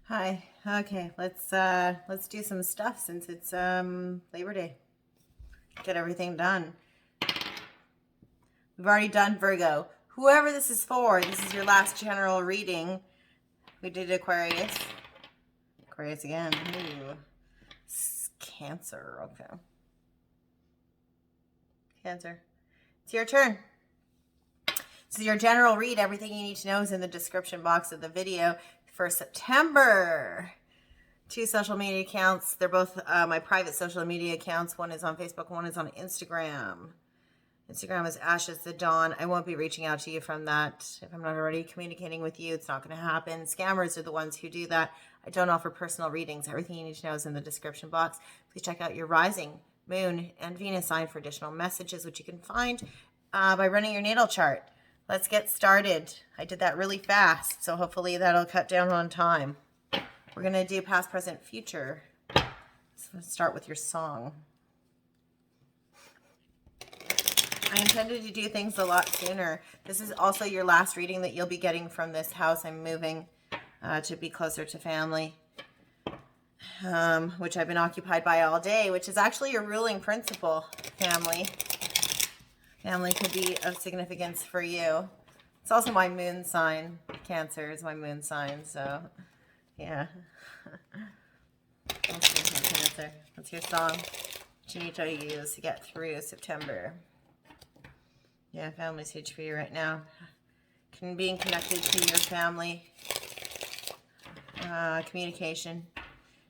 Hi. Okay, let's do some stuff since it's Labor Day. Get everything done. We've already done Virgo. Whoever this is for, this is your last general reading. We did Aquarius. Aquarius again. Ooh. Cancer. Okay. Cancer. It's your turn. This is your general read. Everything you need to know is in the description box of the video for September. 2 social media accounts. They're both my private social media accounts. One is on Facebook, one is on Instagram. Instagram is Ashes the Dawn. I won't be reaching out to you from that. If I'm not already communicating with you, it's not going to happen. Scammers are the ones who do that. I don't offer personal readings. Everything you need to know is in the description box. Please check out your rising, moon, and Venus sign for additional messages, which you can find by running your natal chart. Let's get started. I did that really fast, so hopefully that'll cut down on time. We're going to do past, present, future. So let's start with your song. I intended to do things a lot sooner. This is also your last reading that you'll be getting from this house. I'm moving to be closer to family, which I've been occupied by all day, which is actually your ruling principle, family. Family could be of significance for you. It's also my moon sign. Cancer is my moon sign, so yeah. Cancer. What's your song? What you need to use to get through September? Yeah, family's huge for you right now. Being connected to your family, communication,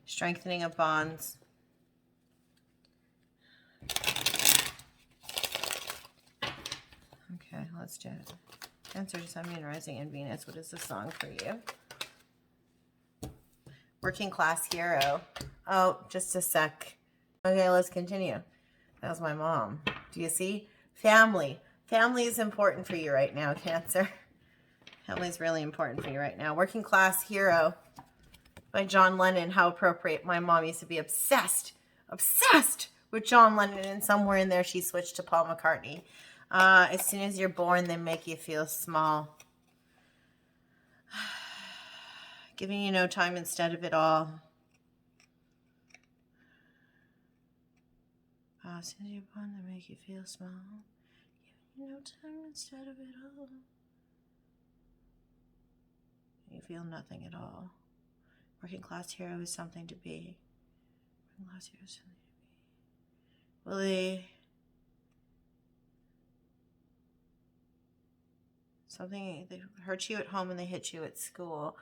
strengthening of bonds. Okay, let's do it. Cancer, Sun, Moon, Rising, and Venus. What is the song for you? Working class hero. Oh, just a sec. Okay, let's continue. That was my mom. Do you see? Family. Family is important for you right now, Cancer. Family is really important for you right now. Working Class Hero by John Lennon. How appropriate. My mom used to be obsessed with John Lennon, and somewhere in there she switched to Paul McCartney. As soon as you're born, they make you feel small. Giving you no time instead of it all. As soon as you're born, they make you feel small. Giving you no time instead of it all. You feel nothing at all. Working class hero is something to be. Working class hero is something to be. Will they... They hurt you at home and they hit you at school.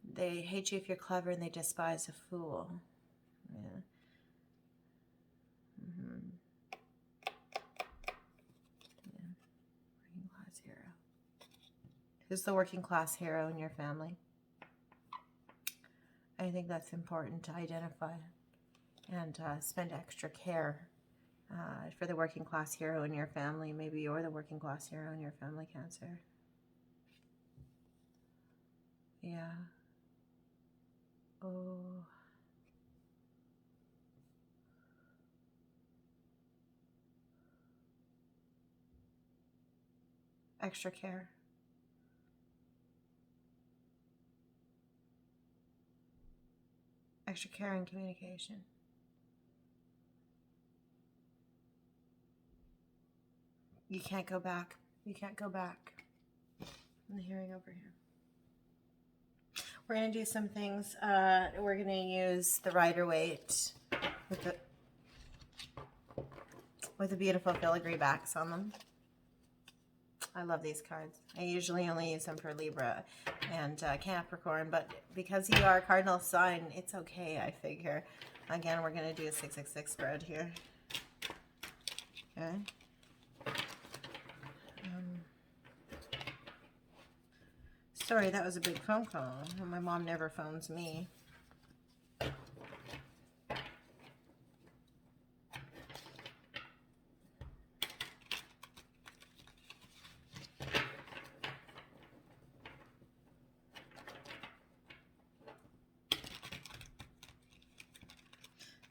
They hate you if you're clever and they despise a fool. Yeah. Yeah. Working class hero. Who's the working class hero in your family? I think that's important to identify and spend extra care for the working class hero in your family. Maybe you're the working class hero in your family, Cancer. Yeah. Oh. Extra care. Extra care and communication. You can't go back. You can't go back. I'm hearing over here. We're going to do some things. We're going to use the Rider-Waite with the beautiful filigree backs on them. I love these cards. I usually only use them for Libra and Capricorn, but because you are a cardinal sign, it's okay, I figure. Again, we're going to do a 666 spread here. Okay. Sorry, that was a big phone call. My mom never phones me.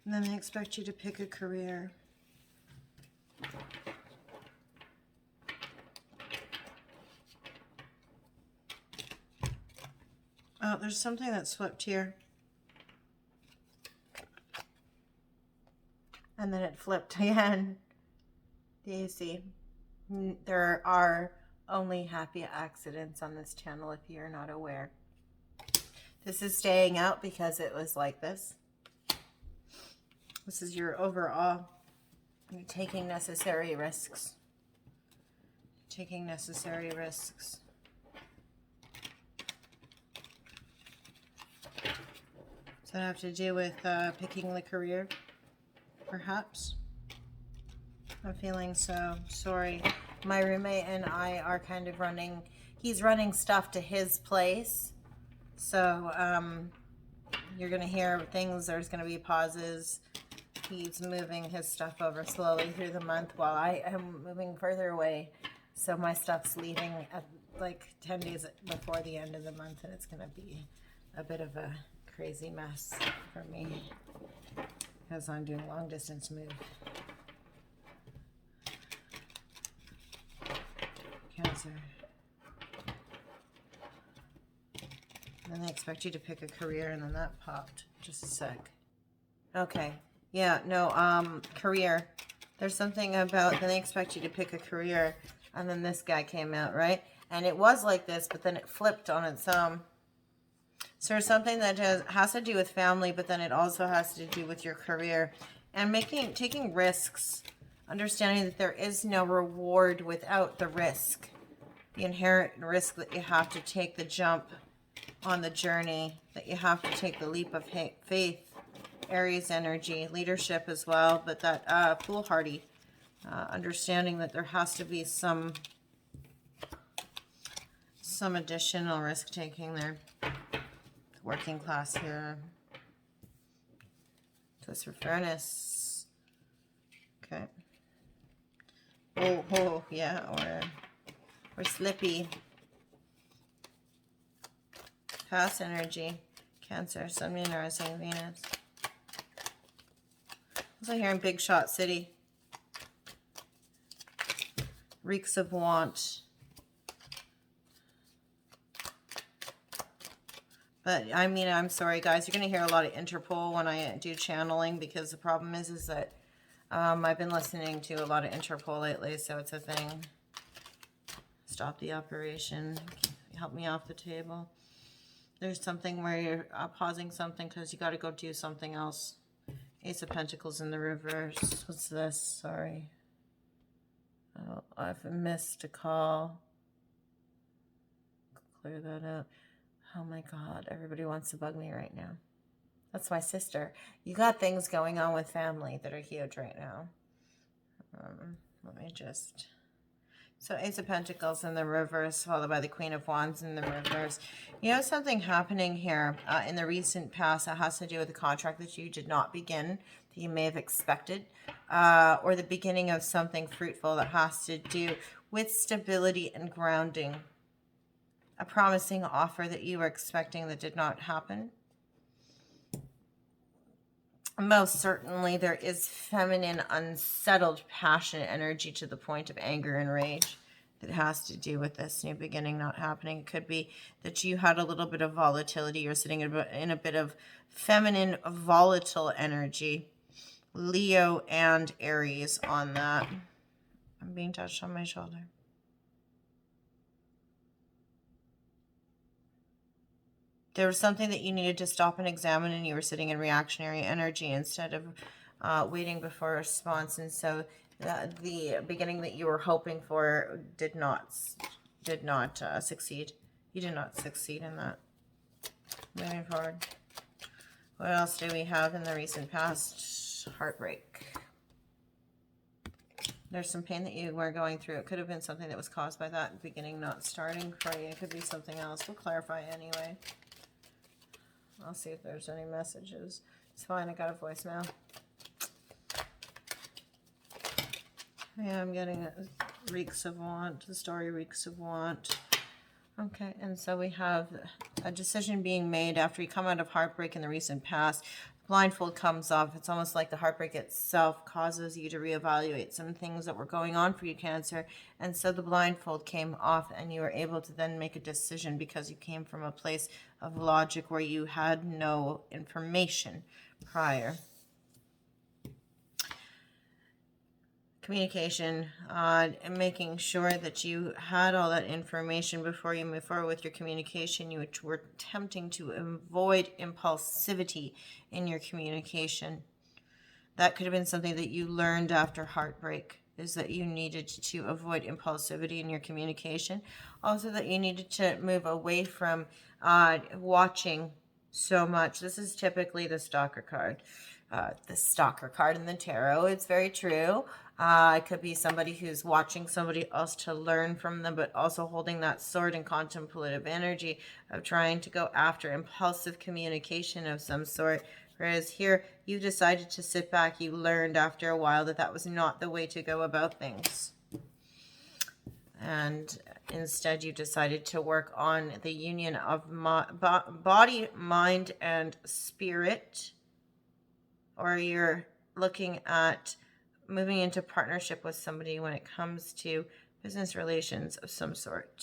And then they expect you to pick a career. Oh, there's something that slipped here. And then it flipped again. Do you see? There are only happy accidents on this channel if you're not aware. This is staying out because it was like this. This is your overall. You're taking necessary risks. Taking necessary risks. Does that have to do with picking the career? Perhaps? I'm feeling so sorry. My roommate and I are kind of running, he's running stuff to his place. So you're going to hear things, there's going to be pauses. He's moving his stuff over slowly through the month while I am moving further away. So my stuff's leaving at like 10 days before the end of the month, and it's going to be a bit of a crazy mess for me because I'm doing long distance move. Cancer. And then they expect you to pick a career, and then that popped. Just a sec. Okay. Yeah, no, career. There's something about, then they expect you to pick a career, and then this guy came out, right? And it was like this, but then it flipped on its own. So there's something that has to do with family, but then it also has to do with your career. And taking risks, understanding that there is no reward without the risk. The inherent risk that you have to take the jump on the journey, that you have to take the leap of faith. Aries energy, leadership as well, but that foolhardy, understanding that there has to be some additional risk taking there. Working class here. Twist for fairness. Okay. Oh, yeah, or slippy. Past energy. Cancer, Sun, Moon, Rising, Venus. Also here in Big Shot City. Reeks of want. But I mean, I'm sorry guys, you're going to hear a lot of Interpol when I do channeling, because the problem is that I've been listening to a lot of Interpol lately, so it's a thing. Stop the operation. Help me off the table. There's something where you're pausing something because you got to go do something else. Ace of Pentacles in the reverse. What's this? Sorry. Oh, I've missed a call. Clear that out. Oh my God, everybody wants to bug me right now. That's my sister. You got things going on with family that are huge right now. Let me just... So Ace of Pentacles in the reverse, followed by the Queen of Wands in the reverse. You know something happening here in the recent past that has to do with a contract that you did not begin, that you may have expected, or the beginning of something fruitful that has to do with stability and grounding. A promising offer that you were expecting that did not happen. Most certainly there is feminine, unsettled, passionate energy to the point of anger and rage that has to do with this new beginning not happening. It could be that you had a little bit of volatility. You're sitting in a bit of feminine, volatile energy. Leo and Aries on that. I'm being touched on my shoulder. There was something that you needed to stop and examine, and you were sitting in reactionary energy instead of waiting before a response. And so the beginning that you were hoping for did not succeed. You did not succeed in that. Moving forward. What else do we have in the recent past? Heartbreak. There's some pain that you were going through. It could have been something that was caused by that beginning not starting for you. It could be something else. We'll clarify anyway. I'll see if there's any messages. It's fine, I got a voicemail. Yeah, I'm getting reeks of want. The story reeks of want. Okay, and so we have a decision being made after you come out of heartbreak in the recent past. The blindfold comes off. It's almost like the heartbreak itself causes you to reevaluate some things that were going on for you, Cancer. And so the blindfold came off and you were able to then make a decision because you came from a place of logic where you had no information prior. Communication, and making sure that you had all that information before you move forward with your communication. You were attempting to avoid impulsivity in your communication. That could have been something that you learned after heartbreak, is that you needed to avoid impulsivity in your communication. Also that you needed to move away from watching so much. This is typically the stalker card. The stalker card in the tarot. It's very true. It could be somebody who's watching somebody else to learn from them, but also holding that sword and contemplative energy of trying to go after impulsive communication of some sort. Whereas here, you decided to sit back. You learned after a while that that was not the way to go about things. And instead, you decided to work on the union of body, mind, and spirit. Or you're looking at moving into partnership with somebody when it comes to business relations of some sort.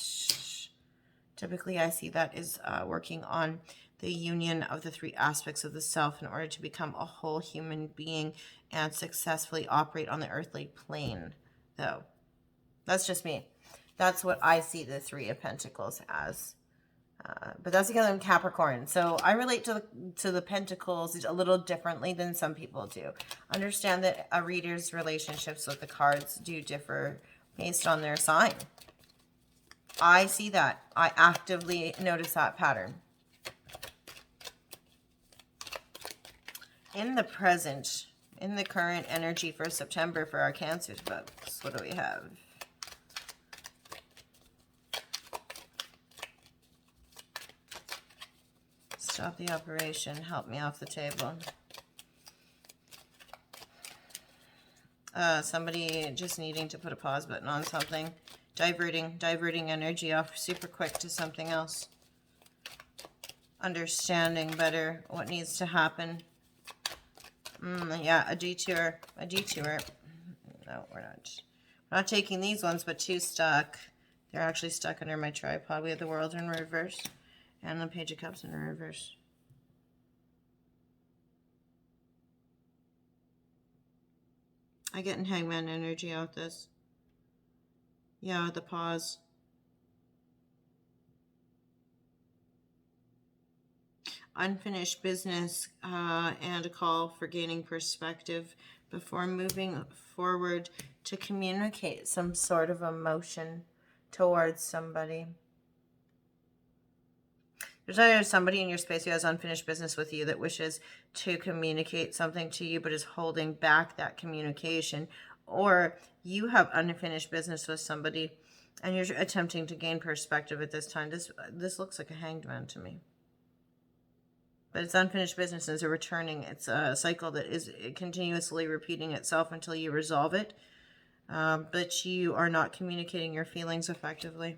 Typically, I see that is working on the union of the three aspects of the self in order to become a whole human being and successfully operate on the earthly plane, though. That's just me. That's what I see the Three of Pentacles as. But that's because I'm Capricorn. So I relate to the Pentacles a little differently than some people do. Understand that a reader's relationships with the cards do differ based on their sign. I see that. I actively notice that pattern. In the present, in the current energy for September for our Cancer folks, what do we have? Stop the operation. Help me off the table. Somebody just needing to put a pause button on something. Diverting energy off super quick to something else. Understanding better what needs to happen. Yeah, a detour. No, we're not taking these ones, but two stuck. They're actually stuck under my tripod. We have the World in reverse. And the Page of Cups in reverse. I get in Hangman energy out this. Yeah, the pause. Unfinished business and a call for gaining perspective before moving forward to communicate some sort of emotion towards somebody. There's either somebody in your space who has unfinished business with you that wishes to communicate something to you but is holding back that communication, or you have unfinished business with somebody and you're attempting to gain perspective at this time. This looks like a Hanged Man to me. But it's unfinished business. It's a returning. It's a cycle that is continuously repeating itself until you resolve it. But you are not communicating your feelings effectively.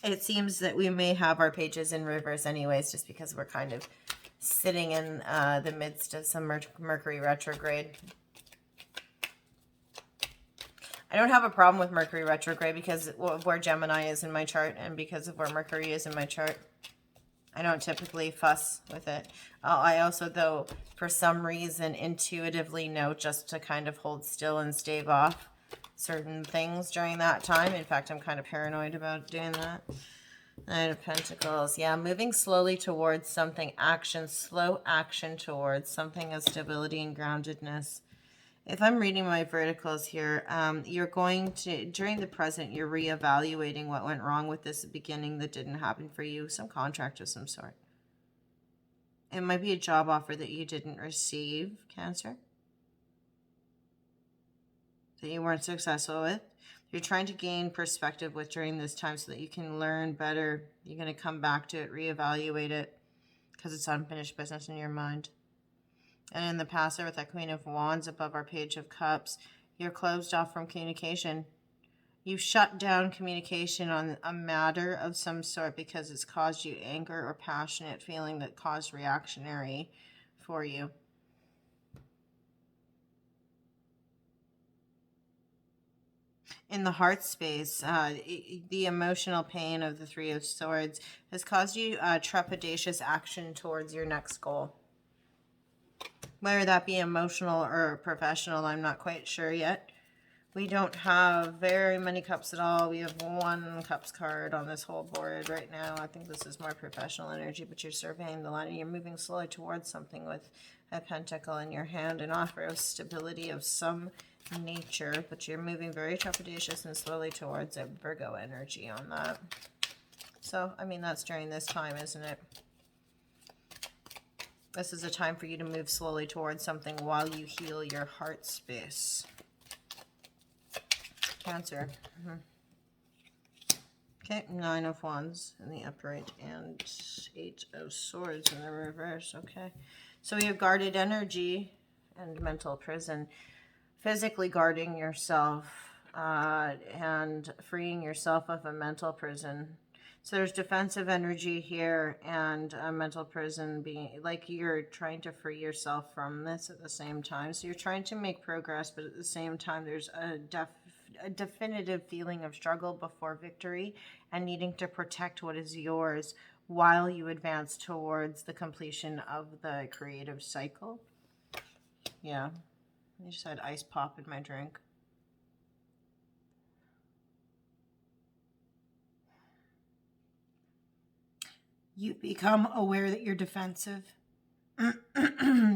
It seems that we may have our pages in reverse anyways, just because we're kind of sitting in the midst of some Mercury retrograde. I don't have a problem with Mercury retrograde because of where Gemini is in my chart and because of where Mercury is in my chart. I don't typically fuss with it. I also, though, for some reason, intuitively know just to kind of hold still and stave off certain things during that time. In fact, I'm kind of paranoid about doing that. Knight of Pentacles. Yeah, moving slowly towards something. Action, slow action towards something of stability and groundedness. If I'm reading my verticals here, you're going to, during the present, you're reevaluating what went wrong with this beginning that didn't happen for you. Some contract of some sort. It might be a job offer that you didn't receive, Cancer, that you weren't successful with. You're trying to gain perspective with during this time so that you can learn better. You're going to come back to it, reevaluate it, because it's unfinished business in your mind. And in the past, with that Queen of Wands above our Page of Cups, you're closed off from communication. You shut down communication on a matter of some sort because it's caused you anger or passionate feeling that caused reactionary for you. In the heart space, the emotional pain of the Three of Swords has caused you trepidatious action towards your next goal. Whether that be emotional or professional, I'm not quite sure yet. We don't have very many cups at all. We have one cups card on this whole board right now. I think this is more professional energy, but you're surveying the line and you're moving slowly towards something with a pentacle in your hand, an offer of stability of some nature, but you're moving very trepidatious and slowly towards a Virgo energy on that. So, I mean, that's during this time, isn't it? This is a time for you to move slowly towards something while you heal your heart space. Cancer. Okay, 9 of Wands in the upright and 8 of Swords in the reverse. Okay, so we have guarded energy and mental prison. Physically guarding yourself and freeing yourself of a mental prison. So there's defensive energy here and a mental prison, being like you're trying to free yourself from this at the same time. So you're trying to make progress, but at the same time there's a definitive feeling of struggle before victory and needing to protect what is yours while you advance towards the completion of the creative cycle. Yeah, I just had ice pop in my drink. You become aware that you're defensive.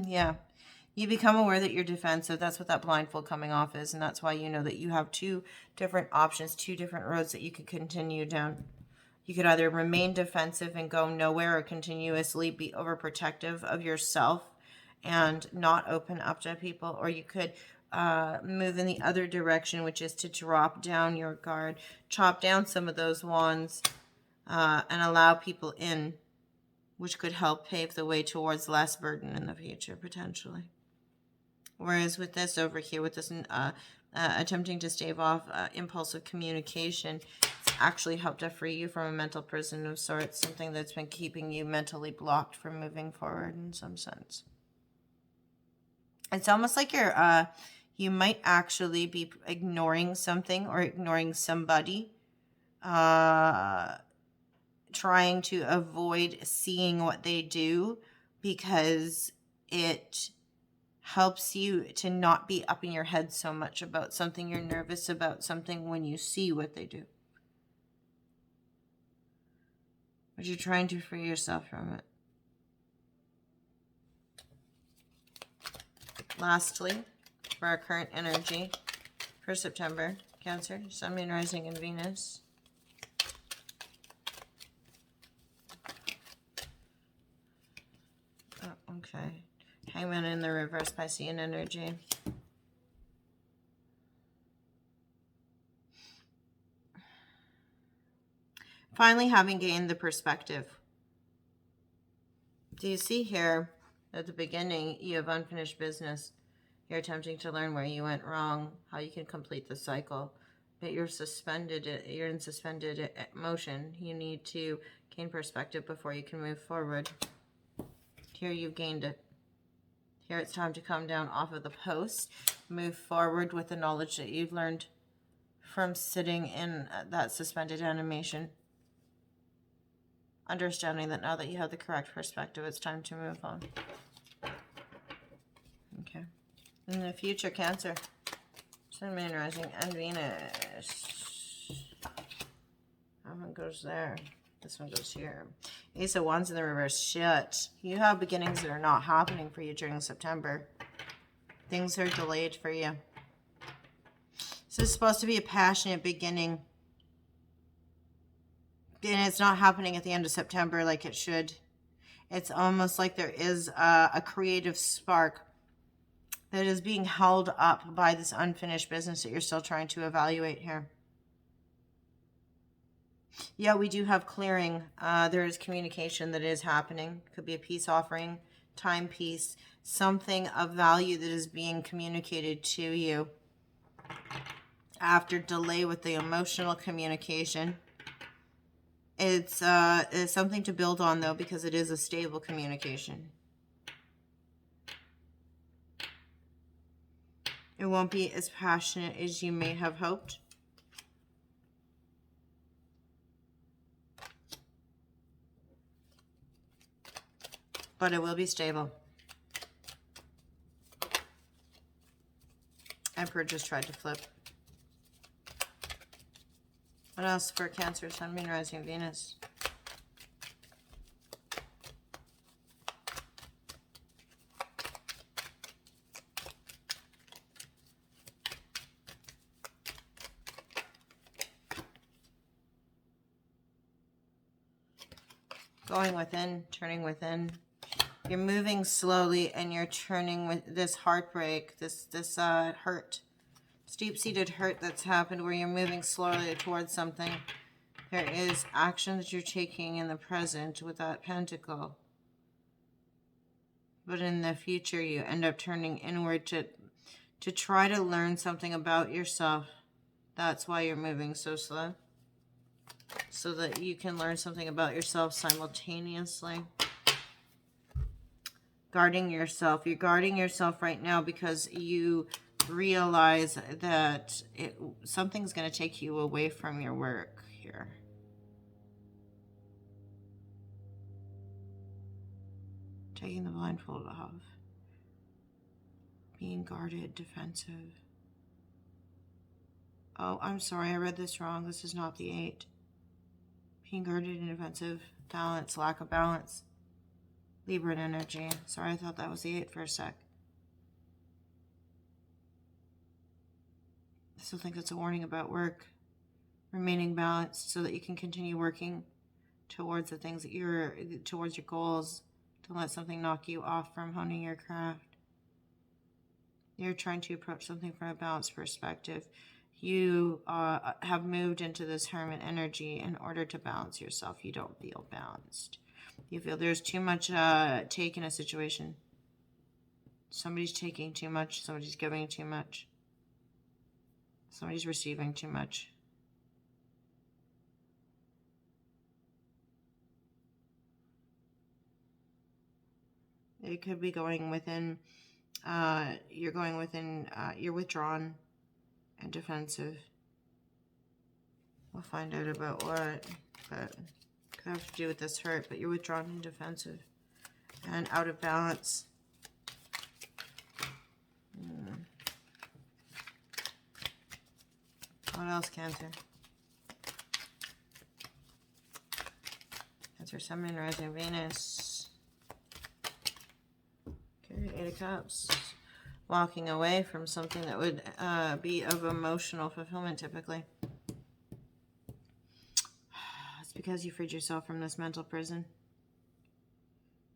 Yeah. You become aware that you're defensive. That's what that blindfold coming off is. And that's why you know that you have two different options, two different roads that you could continue down. You could either remain defensive and go nowhere, or continuously be overprotective of yourself and not open up to people. Or you could move in the other direction, which is to drop down your guard, chop down some of those wands, and allow people in, which could help pave the way towards less burden in the future, potentially. Whereas with this over here, with this attempting to stave off impulsive communication, it's actually helped to free you from a mental prison of sorts, something that's been keeping you mentally blocked from moving forward in some sense. It's almost like you might actually be ignoring something or ignoring somebody, trying to avoid seeing what they do because it helps you to not be up in your head so much about something you're nervous about, something when you see what they do. But you're trying to free yourself from it. Lastly, for our current energy for September, Cancer, Sun, Moon, Rising, and Venus. Oh, okay. Hangman in the reverse, Piscean energy. Finally, having gained the perspective. Do you see here at the beginning, you have unfinished business. You're attempting to learn where you went wrong, how you can complete the cycle, but you're in suspended motion. You need to gain perspective before you can move forward. Here you've gained it. Here it's time to come down off of the post, move forward with the knowledge that you've learned from sitting in that suspended animation. Understanding that now that you have the correct perspective, it's time to move on. Okay. In the future, Cancer, Sun, Moon, Rising, and Venus. That one goes there. This one goes here. Ace of Wands in the reverse. Shit. You have beginnings that are not happening for you during September. Things are delayed for you. This is supposed to be a passionate beginning. And it's not happening at the end of September like it should. It's almost like there is a creative spark that is being held up by this unfinished business that you're still trying to evaluate here. Yeah, we do have clearing. There is communication that is happening. Could be a peace offering, timepiece, something of value that is being communicated to you. after delay with the emotional communication. It's something to build on, though, because it is a stable communication. It won't be as passionate as you may have hoped. But it will be stable. Emperor just tried to flip. What else for Cancer, Sun, Moon, Rising, Venus? Going within, turning within. You're moving slowly and you're turning with this heartbreak, this hurt. This deep-seated hurt that's happened where you're moving slowly towards something. There is action that you're taking in the present with that pentacle. But in the future, you end up turning inward to try to learn something about yourself. That's why you're moving so slow. So that you can learn something about yourself simultaneously. Guarding yourself. You're guarding yourself right now because you realize that something's going to take you away from your work here. Taking the blindfold off. Being guarded, defensive. Oh, I'm sorry, I read this wrong. This is not the 8. Being guarded and defensive. Balance, lack of balance. Libra energy. Sorry, I thought that was the 8 for a sec. I still think it's a warning about work. Remaining balanced so that you can continue working towards the things that towards your goals. Don't let something knock you off from honing your craft. You're trying to approach something from a balanced perspective. You have moved into this hermit energy in order to balance yourself. You don't feel balanced. You feel there's too much take in a situation. Somebody's taking too much. Somebody's giving too much. Somebody's receiving too much. It could be going within, you're withdrawn and defensive. We'll find out about what, but could have to do with this hurt, but you're withdrawn and defensive and out of balance. What else, Cancer? Cancer, Sun, Moon, Rising, Venus. Okay, 8 of Cups. Walking away from something that would be of emotional fulfillment, typically. It's because you freed yourself from this mental prison.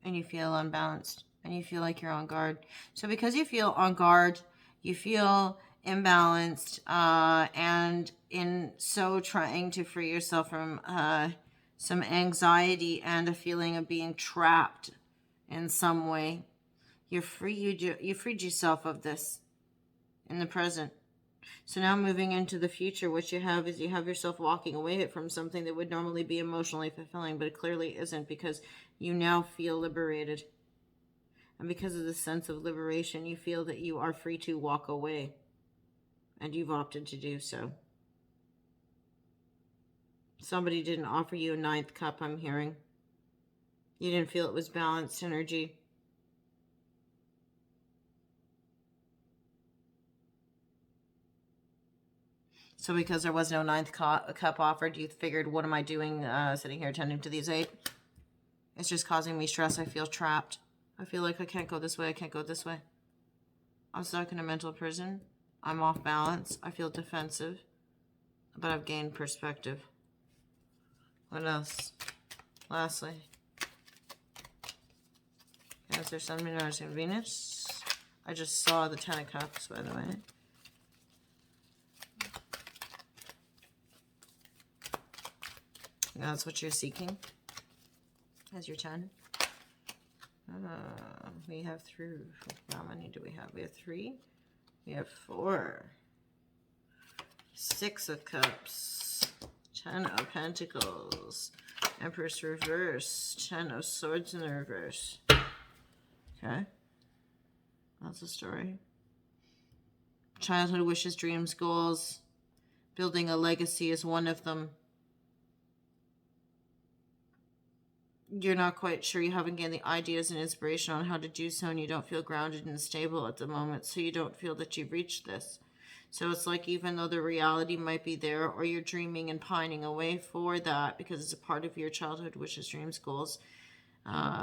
And you feel unbalanced. And you feel like you're on guard. So because you feel on guard, you feel imbalanced, and in so trying to free yourself from some anxiety and a feeling of being trapped in some way, you freed yourself of this in the present. So now moving into the future, what you have is you have yourself walking away from something that would normally be emotionally fulfilling, but it clearly isn't, because you now feel liberated. And because of the sense of liberation, you feel that you are free to walk away. And you've opted to do so. Somebody didn't offer you a 9th cup, I'm hearing. You didn't feel it was balanced energy. So because there was no 9th cup offered, you figured, what am I doing sitting here attending to these 8? It's just causing me stress. I feel trapped. I feel like I can't go this way. I can't go this way. I'm stuck in a mental prison. I'm off balance. I feel defensive. But I've gained perspective. What else? Lastly. Cancer, Sun, Moon, Rising, Venus. I just saw the 10 of Cups, by the way. That's what you're seeking as your 10. We have 3. How many do we have? We have 3. We have 4. Six of Cups, 10 of Pentacles, Empress reverse, 10 of Swords in the reverse. Okay. That's the story. Childhood wishes, dreams, goals. Building a legacy is one of them. You're not quite sure. You haven't gained the ideas and inspiration on how to do so, and you don't feel grounded and stable at the moment, so you don't feel that you've reached this. So it's like even though the reality might be there, or you're dreaming and pining away for that because it's a part of your childhood wishes, dreams, goals,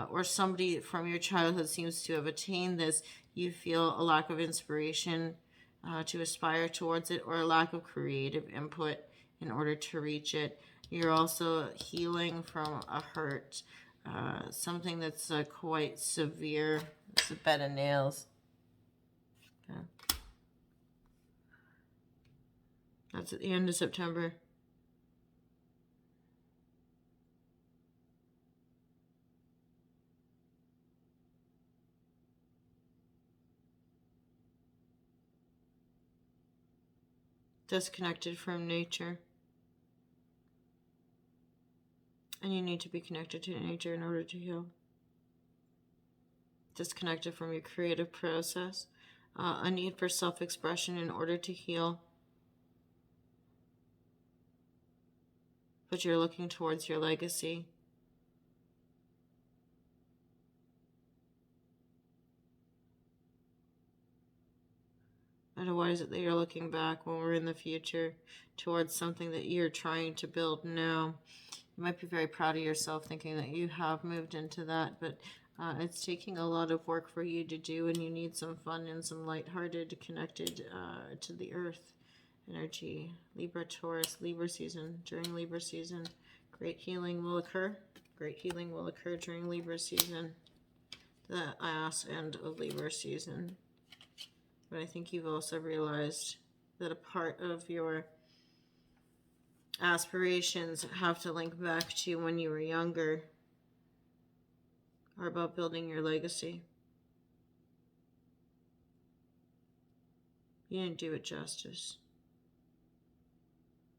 or somebody from your childhood seems to have attained this, you feel a lack of inspiration to aspire towards it, or a lack of creative input in order to reach it. You're also healing from a hurt, something that's quite severe. It's a bed of nails. Okay. That's at the end of September. Disconnected from nature. And you need to be connected to nature in order to heal. Disconnected from your creative process. A need for self-expression in order to heal. But you're looking towards your legacy. And why is it that you're looking back when we're in the future towards something that you're trying to build now? You might be very proud of yourself thinking that you have moved into that, but it's taking a lot of work for you to do, and you need some fun and some lighthearted, connected to the earth energy. Libra, Taurus, Libra season. During Libra season, great healing will occur. Great healing will occur during Libra season. The ass end of Libra season. But I think you've also realized that a part of your aspirations have to link back to when you were younger, are about building your legacy. You didn't do it justice.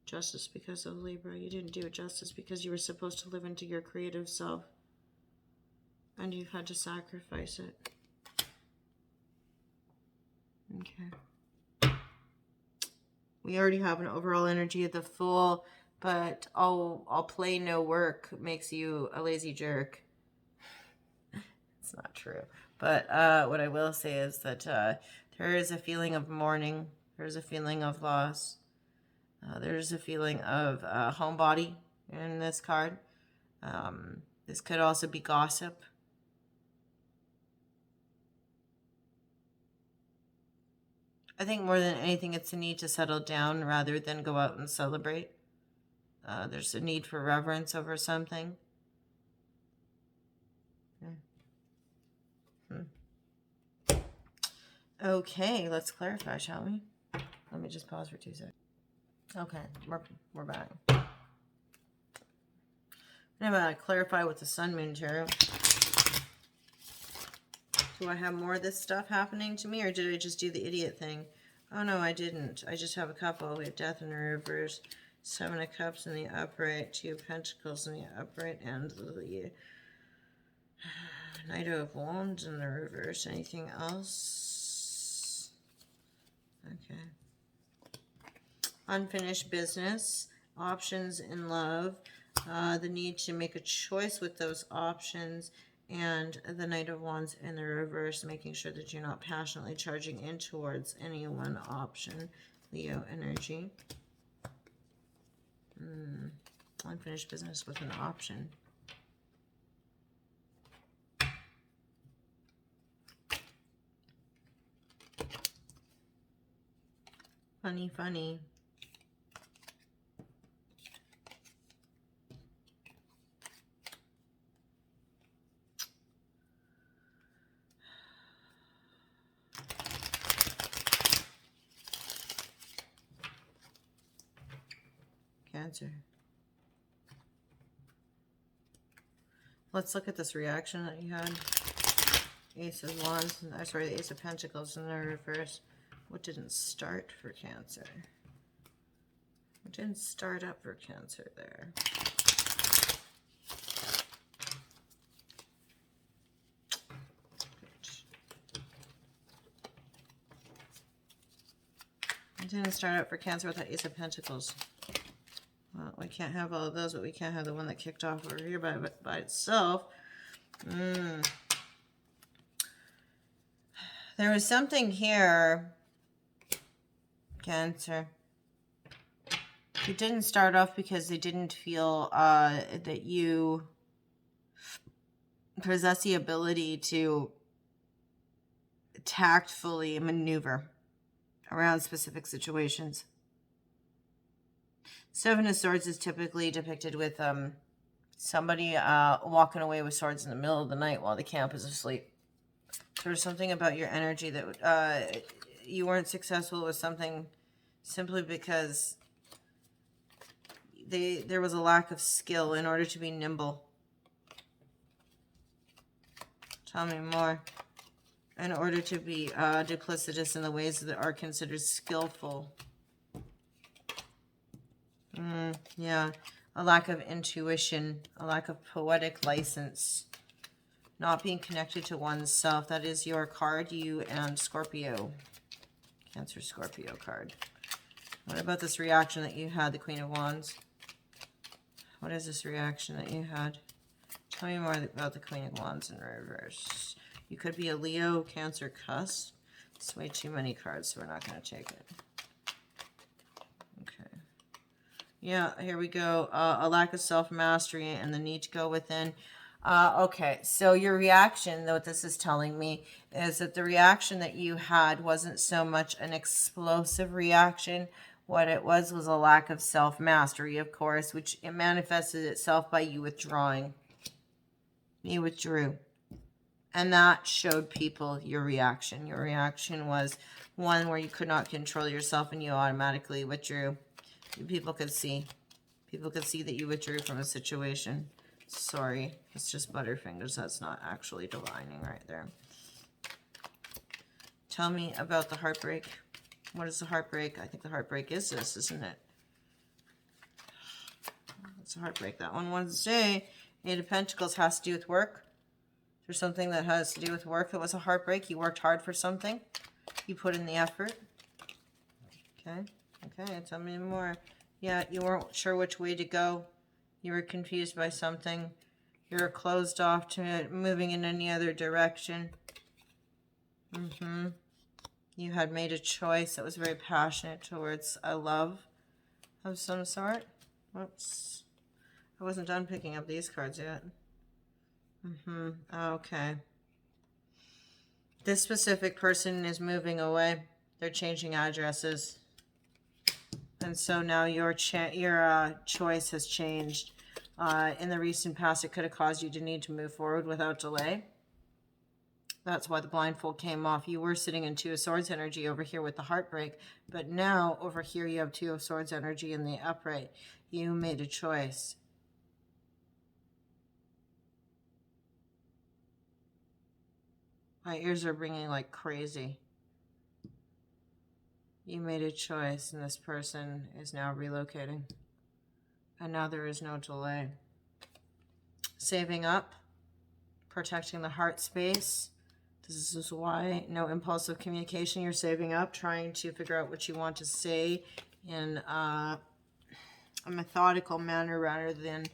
Justice because of Libra. You didn't do it justice because you were supposed to live into your creative self. And you've had to sacrifice it. Okay. We already have an overall energy of the Fool, but I'll play no work makes you a lazy jerk. It's not true. But what I will say is that there is a feeling of mourning. There's a feeling of loss. There's a feeling of homebody in this card. This could also be gossip. I think more than anything, it's a need to settle down rather than go out and celebrate. There's a need for reverence over something. Okay, let's clarify, shall we? Let me just pause for 2 seconds. Okay, we're back. I'm going to clarify with the Sun Moon Tarot. Do I have more of this stuff happening to me, or did I just do the idiot thing? Oh, no, I didn't. I just have a couple. We have Death in the reverse, 7 of Cups in the upright, 2 of Pentacles in the upright, and the Knight of Wands in the reverse. Anything else? Okay. Unfinished business, options in love, the need to make a choice with those options, and the Knight of Wands in the reverse, making sure that you're not passionately charging in towards any one option. Leo energy. Unfinished business with an option. Funny, funny. Cancer. Let's look at this reaction that you had. Ace of Wands, sorry, the Ace of Pentacles in the reverse. What didn't start for Cancer? It didn't start up for Cancer there. It didn't start up for Cancer with that Ace of Pentacles. Well, we can't have all of those, but we can't have the one that kicked off over here by itself. There was something here, Cancer. It didn't start off because they didn't feel that you possess the ability to tactfully maneuver around specific situations. Seven of Swords is typically depicted with somebody walking away with swords in the middle of the night while the camp is asleep. There's something about your energy that you weren't successful with something simply because there was a lack of skill in order to be nimble. Tell me more. In order to be duplicitous in the ways that are considered skillful. Yeah, a lack of intuition, a lack of poetic license, not being connected to oneself. That is your card, you and Scorpio. Cancer Scorpio card. What about this reaction that you had, the Queen of Wands? What is this reaction that you had? Tell me more about the Queen of Wands in reverse. You could be a Leo, Cancer, cusp. It's way too many cards, so we're not going to take it. Okay. Yeah, here we go. A lack of self-mastery and the need to go within. Okay, so your reaction, though, what this is telling me is that the reaction that you had wasn't so much an explosive reaction. What it was a lack of self-mastery, of course, which it manifested itself by you withdrawing. You withdrew. And that showed people your reaction. Your reaction was one where you could not control yourself and you automatically withdrew. People could see. People could see that you withdrew from a situation. Sorry, it's just Butterfingers. That's not actually divining right there. Tell me about the heartbreak. What is the heartbreak? I think the heartbreak is this, isn't it? It's a heartbreak. That one wants to say Eight of Pentacles has to do with work. There's something that has to do with work that was a heartbreak. You worked hard for something. You put in the effort. Okay. Okay, tell me more. Yeah, you weren't sure which way to go. You were confused by something. You were closed off to moving in any other direction. You had made a choice that was very passionate towards a love of some sort. Whoops. I wasn't done picking up these cards yet. Okay. This specific person is moving away. They're changing addresses. And so now your choice has changed. In the recent past, it could have caused you to need to move forward without delay. That's why the blindfold came off. You were sitting in Two of Swords energy over here with the heartbreak. But now, over here, you have Two of Swords energy in the upright. You made a choice. My ears are ringing like crazy. You made a choice, and this person is now relocating. And now there is no delay. Saving up, protecting the heart space. This is why no impulsive communication. You're saving up, trying to figure out what you want to say in a methodical manner rather than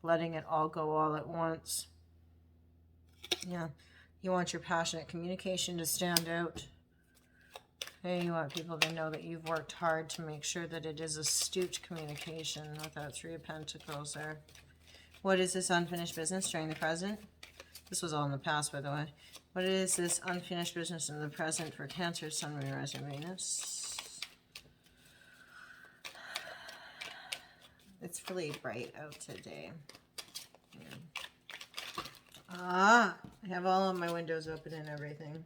letting it all go all at once. Yeah, you want your passionate communication to stand out. Okay, you want people to know that you've worked hard to make sure that it is astute communication with that Three of Pentacles there. What is this unfinished business during the present? This was all in the past, by the way. What is this unfinished business in the present for Cancer, Sun, Moon, Rising, Venus? It's really bright out today. Yeah. I have all of my windows open and everything.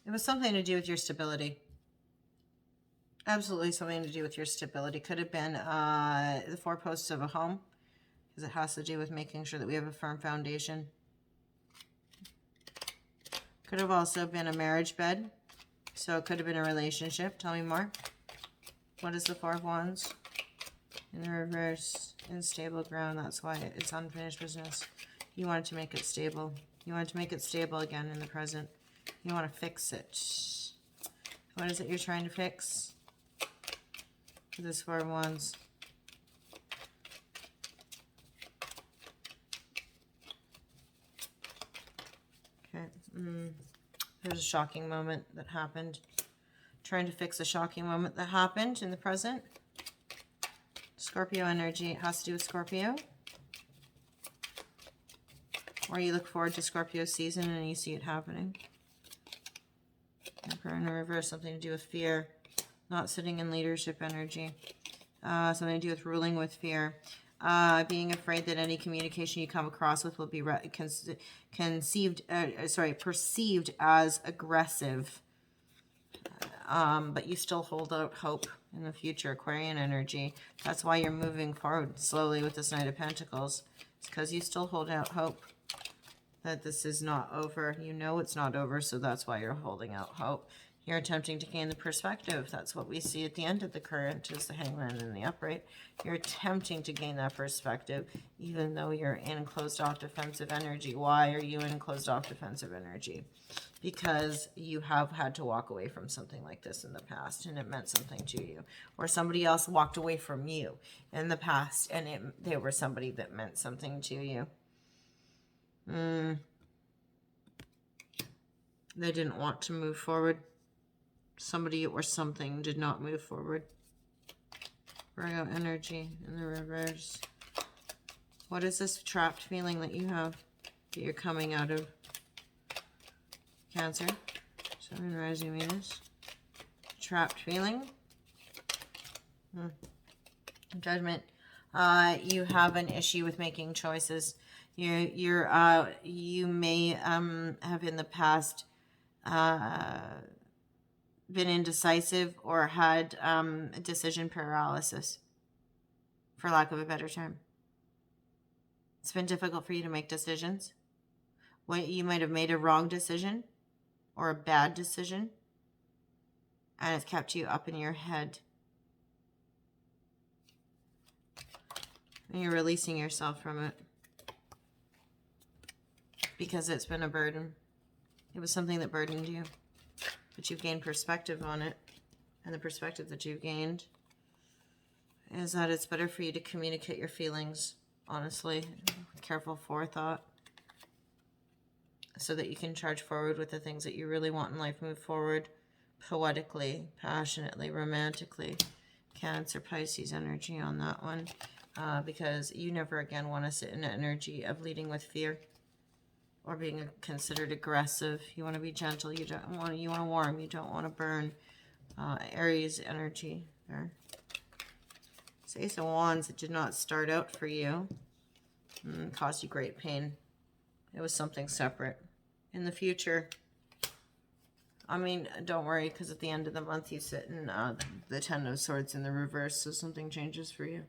It was something to do with your stability. Absolutely something to do with your stability. Could have been the four posts of a home. because it has to do with making sure that we have a firm foundation. Could have also been a marriage bed. So it could have been a relationship. Tell me more. What is the Four of Wands? In the reverse, unstable ground. That's why it's unfinished business. You wanted to make it stable. You wanted to make it stable again in the present. You want to fix it. What is it you're trying to fix? This Four of Wands. Okay. There's a shocking moment that happened. Trying to fix a shocking moment that happened in the present. Scorpio energy. It has to do with Scorpio. Or you look forward to Scorpio season and you see it happening. Emperor in reverse. Something to do with fear. Not sitting in leadership energy. Something to do with ruling with fear. Being afraid that any communication you come across with will be perceived as aggressive. But you still hold out hope in the future, Aquarian energy. That's why you're moving forward slowly with this Knight of Pentacles. It's because you still hold out hope that this is not over. You know it's not over, so that's why you're holding out hope. You're attempting to gain the perspective. That's what we see at the end of the current, is the Hangman in the upright. You're attempting to gain that perspective, even though you're in closed-off defensive energy. Why are you in closed-off defensive energy? Because you have had to walk away from something like this in the past, and it meant something to you. Or somebody else walked away from you in the past, and they were somebody that meant something to you. They didn't want to move forward. Somebody or something did not move forward. Virgo energy in the reverse. What is this trapped feeling that you have that you're coming out of? Cancer. Sun and rising Venus. Trapped feeling. Judgment. You have an issue with making choices. You may have in the past been indecisive or had decision paralysis, for lack of a better term. It's been difficult for you to make decisions. You might have made a wrong decision or a bad decision, and it's kept you up in your head. And you're releasing yourself from it because it's been a burden. It was something that burdened you. But you've gained perspective on it. And the perspective that you've gained is that it's better for you to communicate your feelings honestly, with careful forethought, so that you can charge forward with the things that you really want in life. Move forward poetically, passionately, romantically. Cancer, Pisces energy on that one. Because you never again want to sit in the energy of leading with fear or being considered aggressive. You want to be gentle. You want to warm. You don't want to burn. Aries energy there. Ace of Wands, it did not start out for you. Caused you great pain. It was something separate. In the future, I mean, don't worry, because at the end of the month you sit in the Ten of Swords in the reverse, so something changes for you.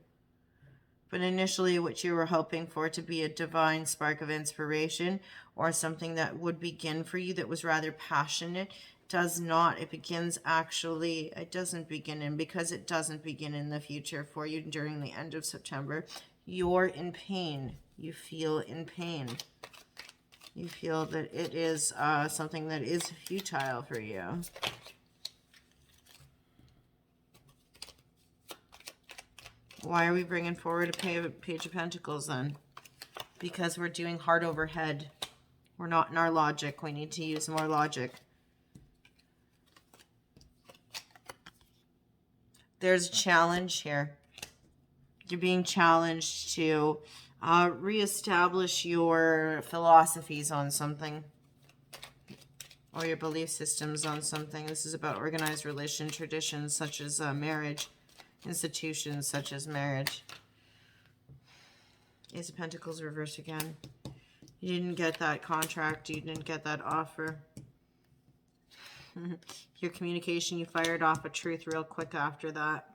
But initially, what you were hoping for to be a divine spark of inspiration or something that would begin for you that was rather passionate, does not. It begins actually, it doesn't begin in, because it doesn't begin in the future for you during the end of September. You're in pain. You feel in pain. You feel that it is something that is futile for you. Why are we bringing forward a Page of Pentacles then? Because we're doing heart over head. We're not in our logic. We need to use more logic. There's a challenge here. You're being challenged to reestablish your philosophies on something, or your belief systems on something. This is about organized religion, traditions such as marriage, institutions such as marriage. Ace of Pentacles reverse again. You didn't get that contract. You didn't get that offer. Your communication, you fired off a truth real quick after that.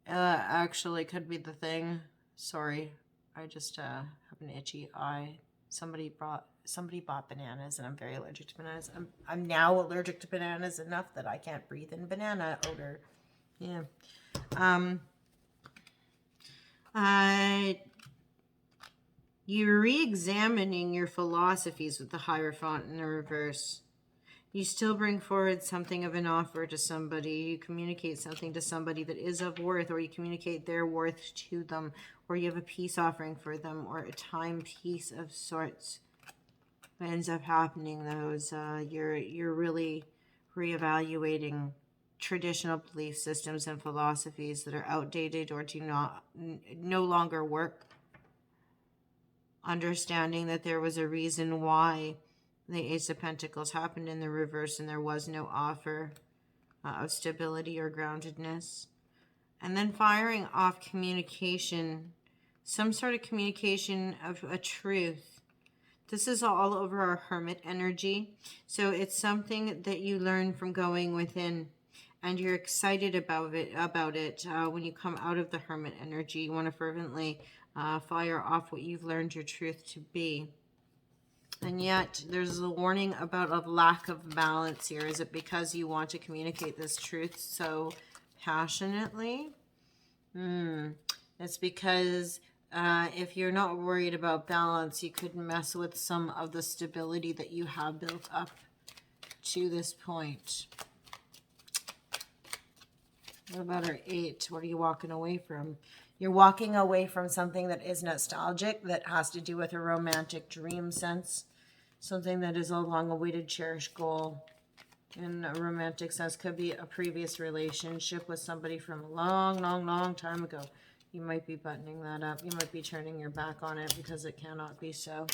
Actually could be the thing. Sorry, I just have an itchy eye. Somebody bought bananas, and I'm very allergic to bananas. I'm now allergic to bananas enough that I can't breathe in banana odor. Yeah. You're re-examining your philosophies with the Hierophant in the reverse. You still bring forward something of an offer to somebody. You communicate something to somebody that is of worth, or you communicate their worth to them, or you have a peace offering for them, or a timepiece of sorts. What ends up happening, though, is you're really reevaluating traditional belief systems and philosophies that are outdated or do not no longer work. Understanding that there was a reason why the Ace of Pentacles happened in the reverse and there was no offer of stability or groundedness. And then firing off communication, some sort of communication of a truth. This is all over our Hermit energy. So it's something that you learn from going within, and you're excited about it. When you come out of the Hermit energy, you want to fervently fire off what you've learned your truth to be. And yet there's a warning about a lack of balance here. Is it because you want to communicate this truth so passionately? It's because if you're not worried about balance, you could mess with some of the stability that you have built up to this point. What about our 8? What are you walking away from? You're walking away from something that is nostalgic, that has to do with a romantic dream sense. Something that is a long-awaited, cherished goal. In a romantic sense, could be a previous relationship with somebody from a long, long, long time ago. You might be buttoning that up. You might be turning your back on it because it cannot be so.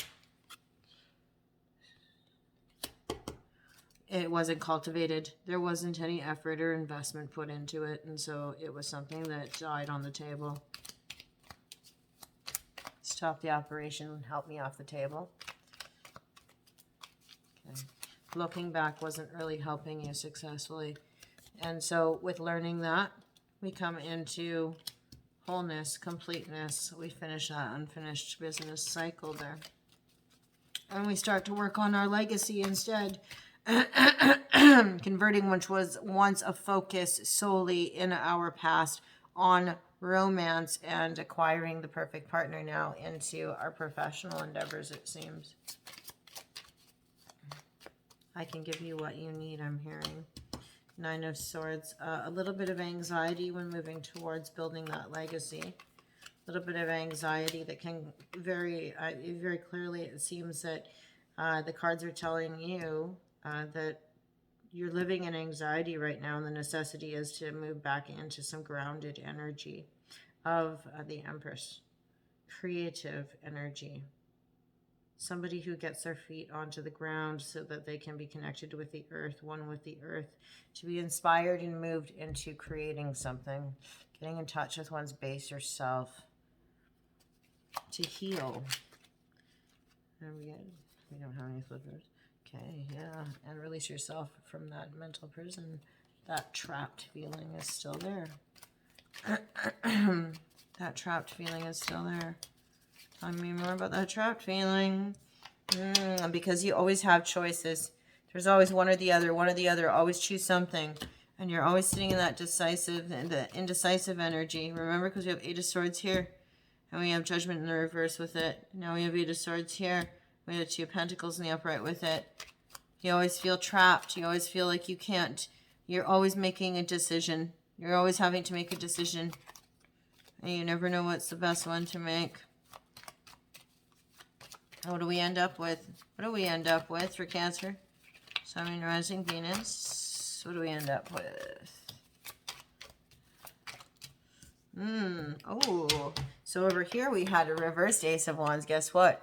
It wasn't cultivated. There wasn't any effort or investment put into it, and so it was something that died on the table. Stop the operation. Help me off the table. Okay. Looking back wasn't really helping you successfully. And so with learning that, we come into wholeness, completeness. We finish that unfinished business cycle there. And we start to work on our legacy instead. Converting, which was once a focus solely in our past on romance, and acquiring the perfect partner now into our professional endeavors, it seems. I can give you what you need, I'm hearing. 9 of Swords. A little bit of anxiety when moving towards building that legacy. A little bit of anxiety that can very clearly, it seems that the cards are telling you that you're living in anxiety right now, and the necessity is to move back into some grounded energy of the Empress. Creative energy. Somebody who gets their feet onto the ground so that they can be connected with the earth, one with the earth, to be inspired and moved into creating something, getting in touch with one's baser self, to heal. And we don't have any flippers. Okay, yeah, and release yourself from that mental prison. That trapped feeling is still there. That trapped feeling is still there. Tell me more about that trapped feeling. Because you always have choices. There's always one or the other. Always choose something. And you're always sitting in that decisive and the indecisive energy. Remember, because we have 8 of Swords here. And we have Judgment in the reverse with it. Now we have 8 of Swords here. We have 2 of Pentacles in the upright with it. You always feel trapped. You always feel like you can't. You're always making a decision. You're always having to make a decision. And you never know what's the best one to make. What do we end up with? What do we end up with for Cancer? Sun, Moon, Rising, Venus. What do we end up with? Oh. So over here we had a reversed Ace of Wands. Guess what?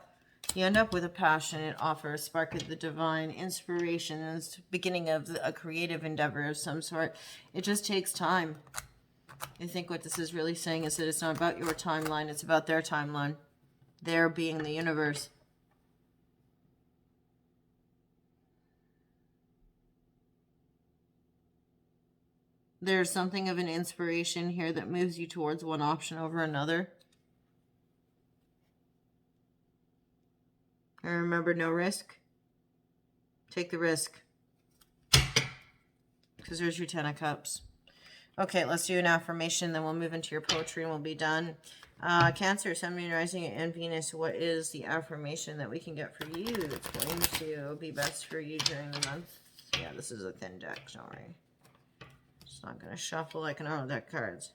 You end up with a passionate offer, a spark of the divine, inspiration, and it's the beginning of a creative endeavor of some sort. It just takes time. I think what this is really saying is that it's not about your timeline, it's about their timeline. Their being the universe. there's something of an inspiration here that moves you towards one option over another. And remember, no risk. Take the risk. Because there's your 10 of Cups. Okay, let's do an affirmation, then we'll move into your poetry and we'll be done. Cancer, Sun, Moon, Rising, and Venus. What is the affirmation that we can get for you that's going to be best for you during the month? Yeah, this is a thin deck, don't worry. It's not going to shuffle like an auto deck cards.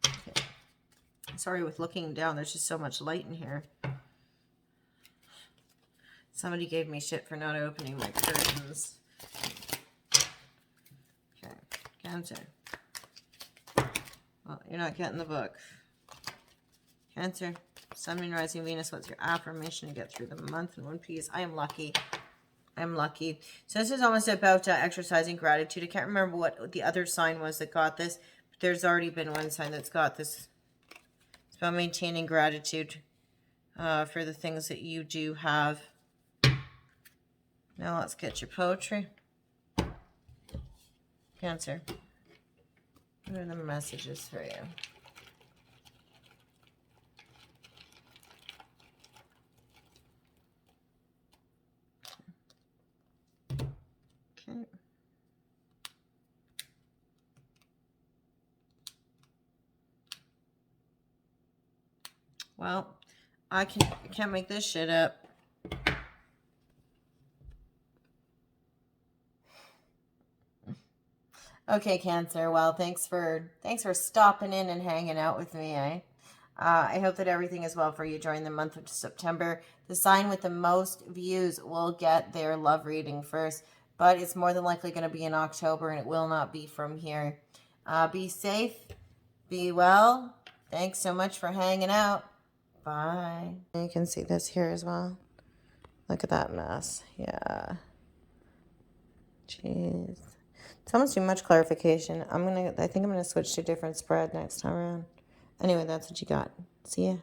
Okay. Sorry, with looking down, there's just so much light in here. Somebody gave me shit for not opening my curtains. Okay, Cancer. Well, you're not getting the book. Cancer, Sun, Moon, Rising, Venus. What's your affirmation to get through the month in one piece? I am lucky. I'm lucky. So this is almost about exercising gratitude. I can't remember what the other sign was that got this, but there's already been one sign that's got this. It's about maintaining gratitude for the things that you do have. Now let's get your poetry. Cancer. What are the messages for you? Okay. Well, I can't make this shit up. Okay, Cancer. Well, thanks for stopping in and hanging out with me. I hope that everything is well for you during the month of September. The sign with the most views will get their love reading first, but it's more than likely going to be in October, and it will not be from here. Be safe. Be well. Thanks so much for hanging out. Bye. You can see this here as well. Look at that mess. Yeah. Jeez. It's almost too much clarification. I think I'm gonna switch to a different spread next time around. Anyway, that's what you got. See ya.